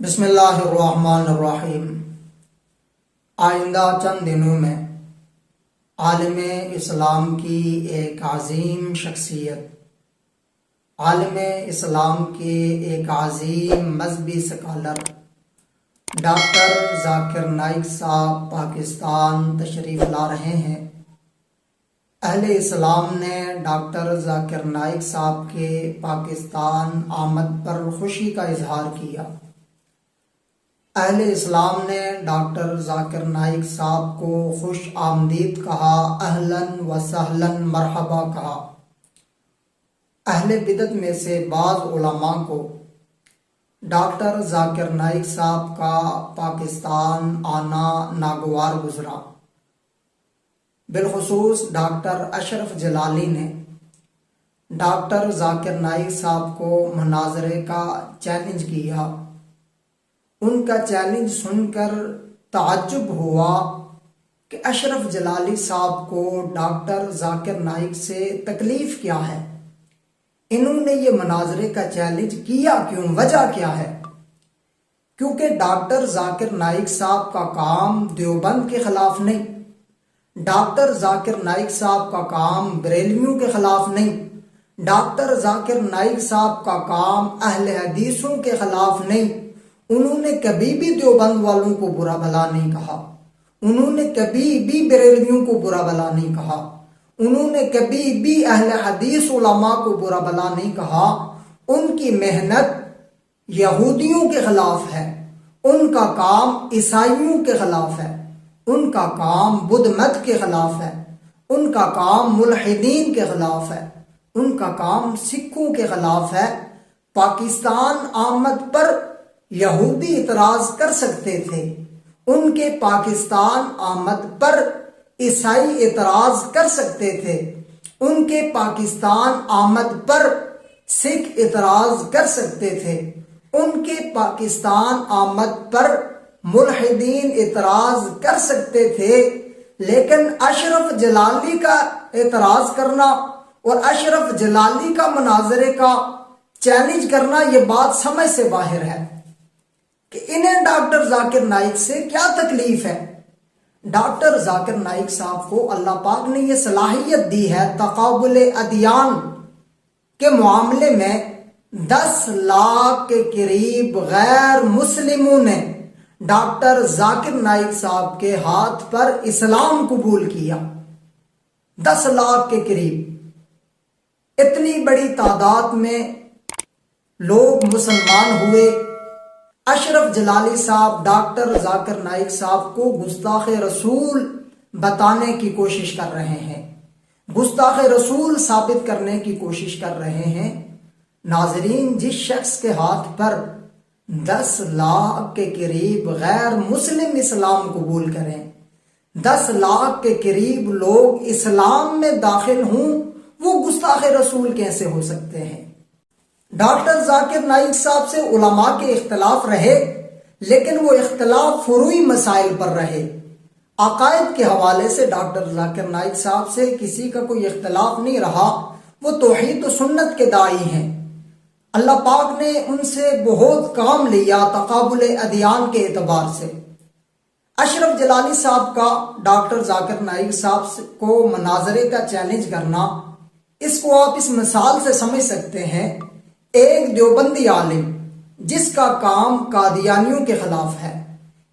بسم اللہ الرحمن الرحیم۔ آئندہ چند دنوں میں عالم اسلام کی ایک عظیم شخصیت، عالم اسلام کے ایک عظیم مذہبی سکالر ڈاکٹر ذاکر نائک صاحب پاکستان تشریف لا رہے ہیں۔ اہل اسلام نے ڈاکٹر ذاکر نائک صاحب کے پاکستان آمد پر خوشی کا اظہار کیا۔ اہل اسلام نے ڈاکٹر ذاکر نائک صاحب کو خوش آمدید کہا، اہلاً و سہلاً مرحبا کہا۔ اہل بدعت میں سے بعض علماء کو ڈاکٹر ذاکر نائک صاحب کا پاکستان آنا ناگوار گزرا۔ بالخصوص ڈاکٹر اشرف جلالی نے ڈاکٹر ذاکر نائک صاحب کو مناظرے کا چیلنج کیا۔ ان کا چیلنج سن کر تعجب ہوا کہ اشرف جلالی صاحب کو ڈاکٹر ذاکر نائک سے تکلیف کیا ہے، انہوں نے یہ مناظرے کا چیلنج کیا کیوں، وجہ کیا ہے؟ کیونکہ ڈاکٹر ذاکر نائک صاحب کا کام دیوبند کے خلاف نہیں، ڈاکٹر ذاکر نائک صاحب کا کام بریلویوں کے خلاف نہیں، ڈاکٹر ذاکر نائک صاحب کا کام اہل حدیثوں کے خلاف نہیں۔ انہوں نے کبھی بھی دیوبند والوں کو برا بھلا نہیں کہا، انہوں نے کبھی بھی بریلویوں کو برا بھلا نہیں کہا، انہوں نے کبھی بھی اہل حدیث علماء کو برا بھلا نہیں کہا۔ ان کی محنت یہودیوں کے خلاف ہے، ان کا کام عیسائیوں کے خلاف ہے، ان کا کام بدھ مت کے خلاف ہے، ان کا کام ملحدین کے خلاف ہے، ان کا کام سکھوں کے خلاف ہے۔ پاکستان آمد پر یہودی اعتراض کر سکتے تھے، ان کے پاکستان آمد پر عیسائی اعتراض کر سکتے تھے، ان کے پاکستان آمد پر سکھ اعتراض کر سکتے تھے، ان کے پاکستان آمد پر ملحدین اعتراض کر سکتے تھے، لیکن اشرف جلالی کا اعتراض کرنا اور اشرف جلالی کا مناظرے کا چیلنج کرنا، یہ بات سمجھ سے باہر ہے کہ انہیں ڈاکٹر ذاکر نائک سے کیا تکلیف ہے۔ ڈاکٹر ذاکر نائک صاحب کو اللہ پاک نے یہ صلاحیت دی ہے تقابل ادیان کے معاملے میں 10 لاکھ کے قریب غیر مسلموں نے ڈاکٹر ذاکر نائک صاحب کے ہاتھ پر اسلام قبول کیا۔ 10 لاکھ کے قریب اتنی بڑی تعداد میں لوگ مسلمان ہوئے۔ اشرف جلالی صاحب ڈاکٹر ذاکر نائک صاحب کو گستاخ رسول بتانے کی کوشش کر رہے ہیں، گستاخ رسول ثابت کرنے کی کوشش کر رہے ہیں۔ ناظرین، جس شخص کے ہاتھ پر 10 لاکھ کے قریب غیر مسلم اسلام قبول کریں، 10 لاکھ کے قریب لوگ اسلام میں داخل ہوں، وہ گستاخ رسول کیسے ہو سکتے ہیں؟ ڈاکٹر ذاکر نائک صاحب سے علماء کے اختلاف رہے، لیکن وہ اختلاف فروعی مسائل پر رہے۔ عقائد کے حوالے سے ڈاکٹر ذاکر نائک صاحب سے کسی کا کوئی اختلاف نہیں رہا، وہ توحید و سنت کے داعی ہیں۔ اللہ پاک نے ان سے بہت کام لیا تقابل ادیان کے اعتبار سے۔ اشرف جلالی صاحب کا ڈاکٹر ذاکر نائک صاحب کو مناظرے کا چیلنج کرنا، اس کو آپ اس مثال سے سمجھ سکتے ہیں۔ ایک دیوبندی عالم جس کا کام قادیانیوں کے خلاف ہے،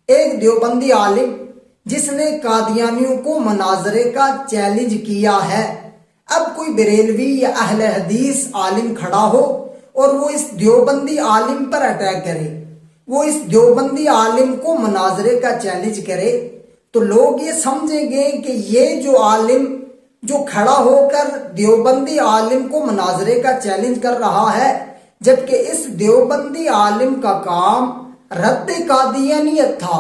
ایک دیوبندی عالم جس نے قادیانیوں کو مناظرے کا چیلنج کیا ہے، اب کوئی بریلوی یا اہل حدیث عالم کھڑا ہو اور وہ اس دیوبندی عالم پر اٹیک کرے، وہ اس دیوبندی عالم کو مناظرے کا چیلنج کرے، تو لوگ یہ سمجھیں گے کہ یہ جو عالم جو کھڑا ہو کر دیوبندی عالم کو مناظرے کا چیلنج کر رہا ہے، جبکہ اس دیوبندی عالم کا کام رد قادیانیت تھا،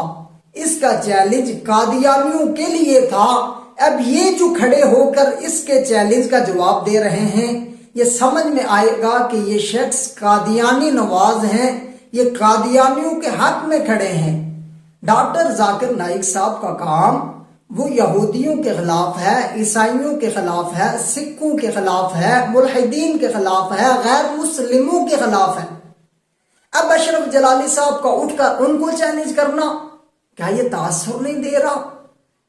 اس کا چیلنج قادیانیوں کے لیے تھا۔ اب یہ جو کھڑے ہو کر اس کے چیلنج کا جواب دے رہے ہیں، یہ سمجھ میں آئے گا کہ یہ شخص قادیانی نواز ہیں، یہ قادیانیوں کے حق میں کھڑے ہیں۔ ڈاکٹر ذاکر نائک صاحب کا کام وہ یہودیوں کے خلاف ہے، عیسائیوں کے خلاف ہے، سکھوں کے خلاف ہے، ملحدین کے خلاف ہے، غیر مسلموں کے خلاف ہے۔ اب اشرف جلالی صاحب کا اٹھ کر ان کو چیلنج کرنا، کیا یہ تاثر نہیں دے رہا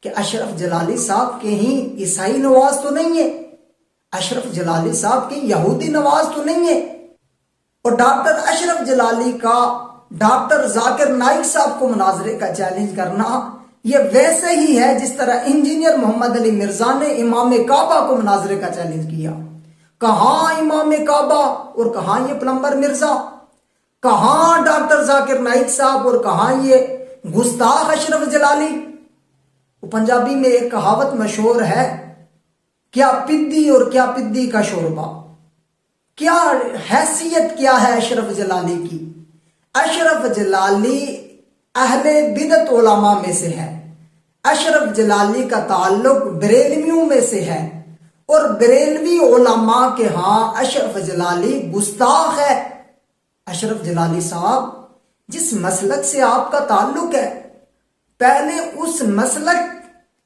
کہ اشرف جلالی صاحب کے ہی عیسائی نواز تو نہیں ہے، اشرف جلالی صاحب کے یہودی نواز تو نہیں ہے؟ اور ڈاکٹر اشرف جلالی کا ڈاکٹر ذاکر نائک صاحب کو مناظرے کا چیلنج کرنا یہ ویسے ہی ہے جس طرح انجینئر محمد علی مرزا نے امام کعبہ کو مناظرے کا چیلنج کیا۔ کہاں امام کعبہ اور کہاں یہ پلمبر مرزا، کہاں ڈاکٹر ذاکر نائک صاحب اور کہاں یہ گستاخ اشرف جلالی۔ پنجابی میں ایک کہاوت مشہور ہے، کیا پدی اور کیا پدی کا شوربہ، کیا حیثیت کیا ہے اشرف جلالی کی۔ اشرف جلالی اہل بدعت علماء میں سے ہے، اشرف جلالی کا تعلق بریلویوں میں سے ہے، اور بریلوی علماء کے ہاں اشرف جلالی گستاخ ہے۔ اشرف جلالی صاحب جس مسلک سے آپ کا تعلق ہے، پہلے اس مسلک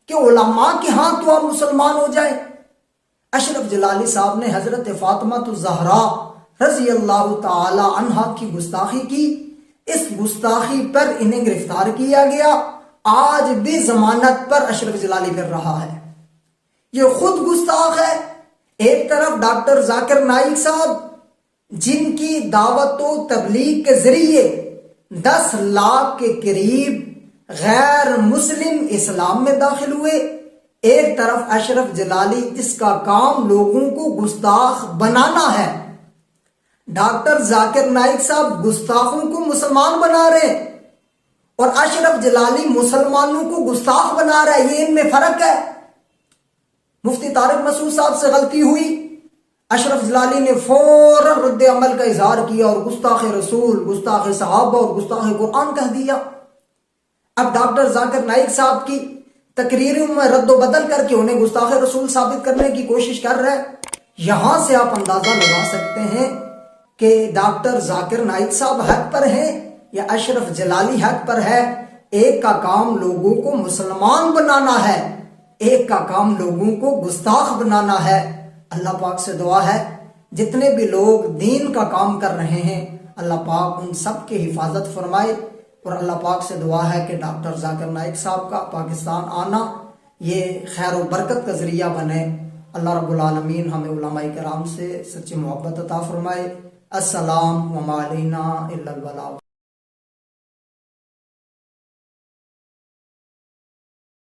کے علماء کے ہاں تو آپ مسلمان ہو جائیں۔ اشرف جلالی صاحب نے حضرت فاطمہ الزہرا رضی اللہ تعالی عنہا کی گستاخی کی، اس گستاخی پر انہیں گرفتار کیا گیا، آج بھی ضمانت پر اشرف جلالی پھر رہا ہے۔ یہ خود گستاخ ہے۔ ایک طرف ڈاکٹر ذاکر نائک صاحب جن کی دعوت و تبلیغ کے ذریعے 10 لاکھ کے قریب غیر مسلم اسلام میں داخل ہوئے، ایک طرف اشرف جلالی جس کا کام لوگوں کو گستاخ بنانا ہے۔ ڈاکٹر ذاکر نائک صاحب گستاخوں کو مسلمان بنا رہے ہیں اور اشرف جلالی مسلمانوں کو گستاخ بنا رہا ہے، یہ ان میں فرق ہے۔ مفتی طارق مسعود صاحب سے غلطی ہوئی، اشرف جلالی نے فوراً رد عمل کا اظہار کیا اور گستاخ رسول، گستاخ صحابہ اور گستاخ قرآن کہہ دیا۔ اب ڈاکٹر ذاکر نائک صاحب کی تقریروں میں رد و بدل کر کے انہیں گستاخ رسول ثابت کرنے کی کوشش کر رہے ہیں۔ یہاں سے آپ اندازہ لگا سکتے ہیں کہ ڈاکٹر ذاکر نائک صاحب حق پر ہیں یا اشرف جلالی حق پر ہے۔ ایک کا کام لوگوں کو مسلمان بنانا ہے، ایک کا کام لوگوں کو گستاخ بنانا ہے۔ اللہ پاک سے دعا ہے جتنے بھی لوگ دین کا کام کر رہے ہیں اللہ پاک ان سب کی حفاظت فرمائے، اور اللہ پاک سے دعا ہے کہ ڈاکٹر ذاکر نائک صاحب کا پاکستان آنا یہ خیر و برکت کا ذریعہ بنے۔ اللہ رب العالمین ہمیں علماء کرام سے سچی محبت عطا فرمائے۔ السلام علینا الا البلاغ۔